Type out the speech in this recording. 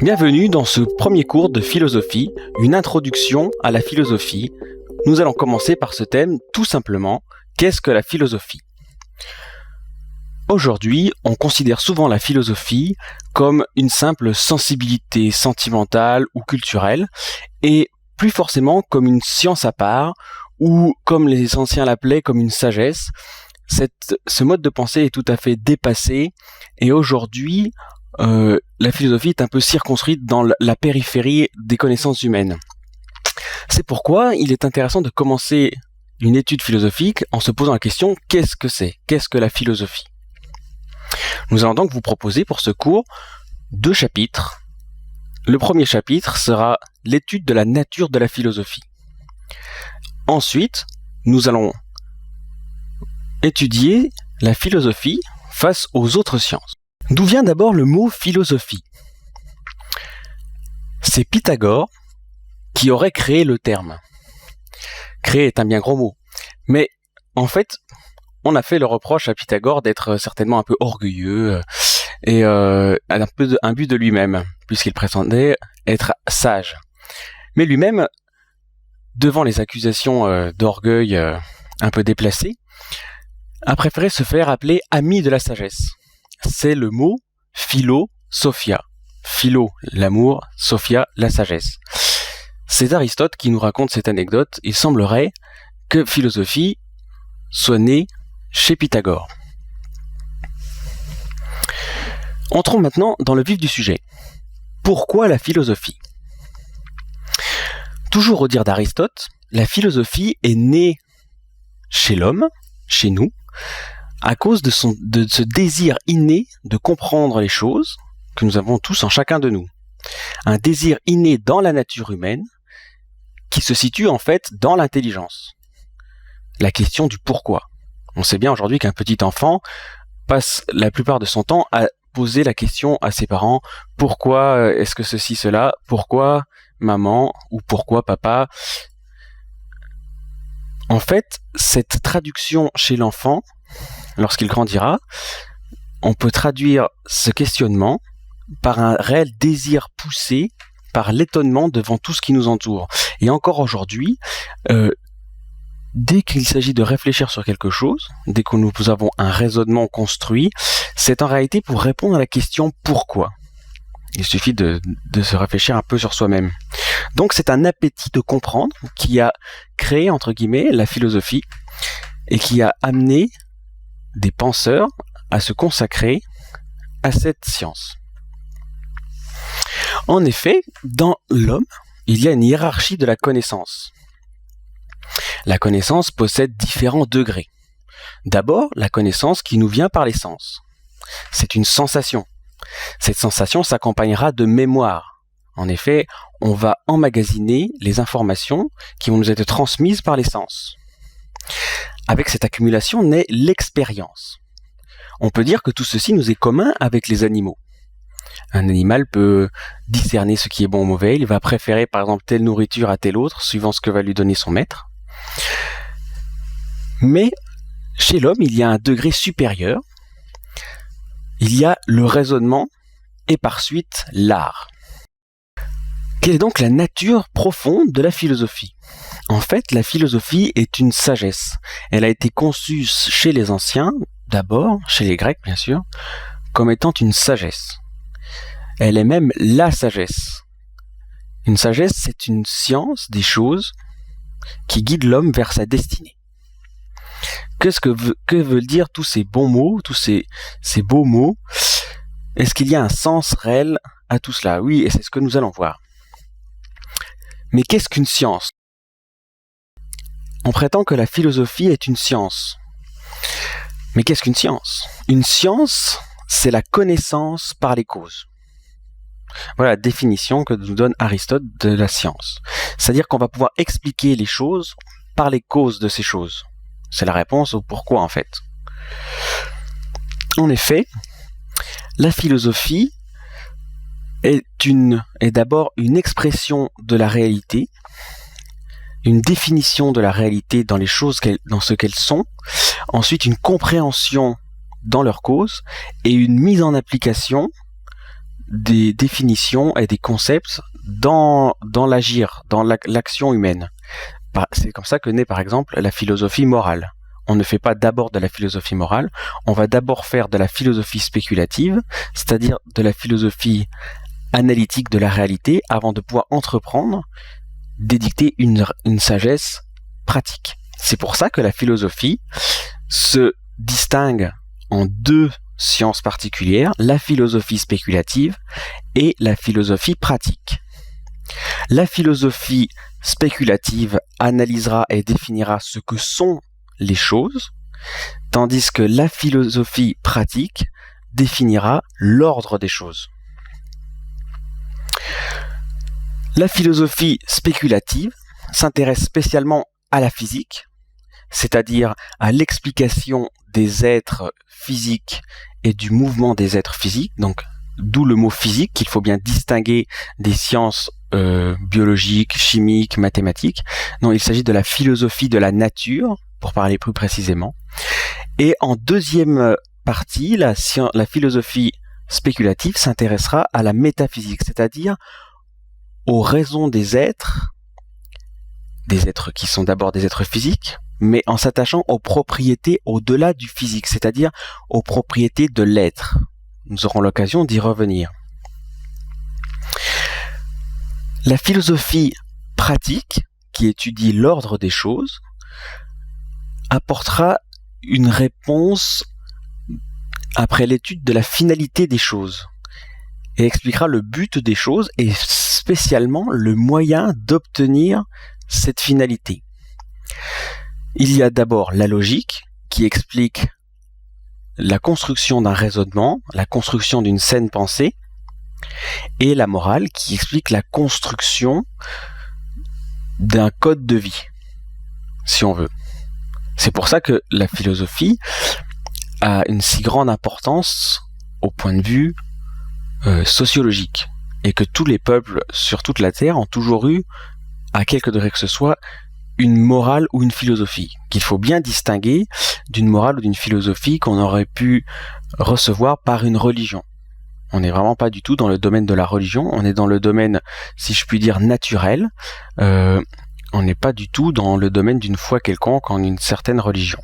Bienvenue dans ce premier cours de philosophie, une introduction à la philosophie. Nous allons commencer par ce thème, tout simplement, qu'est-ce que la philosophie ? Aujourd'hui, on considère souvent la philosophie comme une simple sensibilité sentimentale ou culturelle, et plus forcément comme une science à part, ou comme les anciens l'appelaient, comme une sagesse. Ce mode de pensée est tout à fait dépassé, et aujourd'hui, la philosophie est un peu circonscrite dans la périphérie des connaissances humaines. C'est pourquoi il est intéressant de commencer une étude philosophique en se posant la question « Qu'est-ce que c'est ? Qu'est-ce que la philosophie ?» Nous allons donc vous proposer pour ce cours 2 chapitres. Le premier chapitre sera l'étude de la nature de la philosophie. Ensuite, nous allons étudier la philosophie face aux autres sciences. D'où vient d'abord le mot philosophie ? C'est Pythagore qui aurait créé le terme. Créer est un bien gros mot, mais en fait, on a fait le reproche à Pythagore d'être certainement un peu orgueilleux et un peu imbu de lui-même, puisqu'il prétendait être sage. Mais lui-même, devant les accusations d'orgueil un peu déplacées, a préféré se faire appeler ami de la sagesse. C'est le mot philosophia. Philo, l'amour, sophia, la sagesse. C'est Aristote qui nous raconte cette anecdote. Il semblerait que philosophie soit née chez Pythagore. Entrons maintenant dans le vif du sujet. Pourquoi la philosophie ? Toujours au dire d'Aristote, la philosophie est née chez l'homme, chez nous, à cause de ce désir inné de comprendre les choses que nous avons tous en chacun de nous. Un désir inné dans la nature humaine qui se situe en fait dans l'intelligence. La question du pourquoi. On sait bien aujourd'hui qu'un petit enfant passe la plupart de son temps à poser la question à ses parents, pourquoi est-ce que ceci, cela, pourquoi maman ou pourquoi papa. En fait, cette traduction chez l'enfant, lorsqu'il grandira, on peut traduire ce questionnement par un réel désir poussé, par l'étonnement devant tout ce qui nous entoure. Et encore aujourd'hui, dès qu'il s'agit de réfléchir sur quelque chose, dès que nous avons un raisonnement construit, c'est en réalité pour répondre à la question « pourquoi ?». Il suffit de se réfléchir un peu sur soi-même. Donc c'est un appétit de comprendre qui a créé, entre guillemets, la philosophie et qui a amené des penseurs à se consacrer à cette science. En effet, dans l'homme, il y a une hiérarchie de la connaissance. La connaissance possède différents degrés. D'abord, la connaissance qui nous vient par les sens. C'est une sensation. Cette sensation s'accompagnera de mémoire. En effet, on va emmagasiner les informations qui vont nous être transmises par les sens. Avec cette accumulation naît l'expérience. On peut dire que tout ceci nous est commun avec les animaux. Un animal peut discerner ce qui est bon ou mauvais, il va préférer par exemple telle nourriture à telle autre, suivant ce que va lui donner son maître. Mais chez l'homme, il y a un degré supérieur. Il y a le raisonnement et par suite l'art. Quelle est donc la nature profonde de la philosophie ? En fait, la philosophie est une sagesse. Elle a été conçue chez les anciens, d'abord, chez les Grecs bien sûr, comme étant une sagesse. Elle est même la sagesse. Une sagesse, c'est une science des choses qui guide l'homme vers sa destinée. Que veulent dire tous ces bons mots, tous ces beaux mots ? Est-ce qu'il y a un sens réel à tout cela ? Oui, et c'est ce que nous allons voir. Mais qu'est-ce qu'une science ? On prétend que la philosophie est une science. Mais qu'est-ce qu'une science ? Une science, c'est la connaissance par les causes. Voilà la définition que nous donne Aristote de la science. C'est-à-dire qu'on va pouvoir expliquer les choses par les causes de ces choses. C'est la réponse au pourquoi en fait. En effet, la philosophie est d'abord une expression de la réalité, une définition de la réalité dans les choses, dans ce qu'elles sont, ensuite une compréhension dans leur cause et une mise en application des définitions et des concepts dans l'agir, dans l'action humaine. C'est comme ça que naît par exemple la philosophie morale. On ne fait pas d'abord de la philosophie morale, on va d'abord faire de la philosophie spéculative, c'est-à-dire de la philosophie analytique de la réalité, avant de pouvoir entreprendre d'édicter une sagesse pratique. C'est pour ça que la philosophie se distingue en deux sciences particulières, la philosophie spéculative et la philosophie pratique. La philosophie spéculative analysera et définira ce que sont les choses, tandis que la philosophie pratique définira l'ordre des choses. La philosophie spéculative s'intéresse spécialement à la physique, c'est-à-dire à l'explication des êtres physiques et du mouvement des êtres physiques, donc d'où le mot physique, qu'il faut bien distinguer des sciences biologiques, chimiques, mathématiques. Non, il s'agit de la philosophie de la nature, pour parler plus précisément. Et en deuxième partie, la philosophie spéculative s'intéressera à la métaphysique, c'est-à-dire aux raisons des êtres qui sont d'abord des êtres physiques, mais en s'attachant aux propriétés au-delà du physique, c'est-à-dire aux propriétés de l'être. Nous aurons l'occasion d'y revenir. La philosophie pratique, qui étudie l'ordre des choses, apportera une réponse après l'étude de la finalité des choses et expliquera le but des choses et spécialement le moyen d'obtenir cette finalité. Il y a d'abord la logique qui explique la construction d'un raisonnement, la construction d'une saine pensée, et la morale qui explique la construction d'un code de vie, si on veut. C'est pour ça que la philosophie a une si grande importance au point de vue sociologique, et que tous les peuples sur toute la Terre ont toujours eu, à quelque degré que ce soit, une morale ou une philosophie, qu'il faut bien distinguer d'une morale ou d'une philosophie qu'on aurait pu recevoir par une religion. On n'est vraiment pas du tout dans le domaine de la religion, on est dans le domaine, si je puis dire, naturel. On n'est pas du tout dans le domaine d'une foi quelconque en une certaine religion.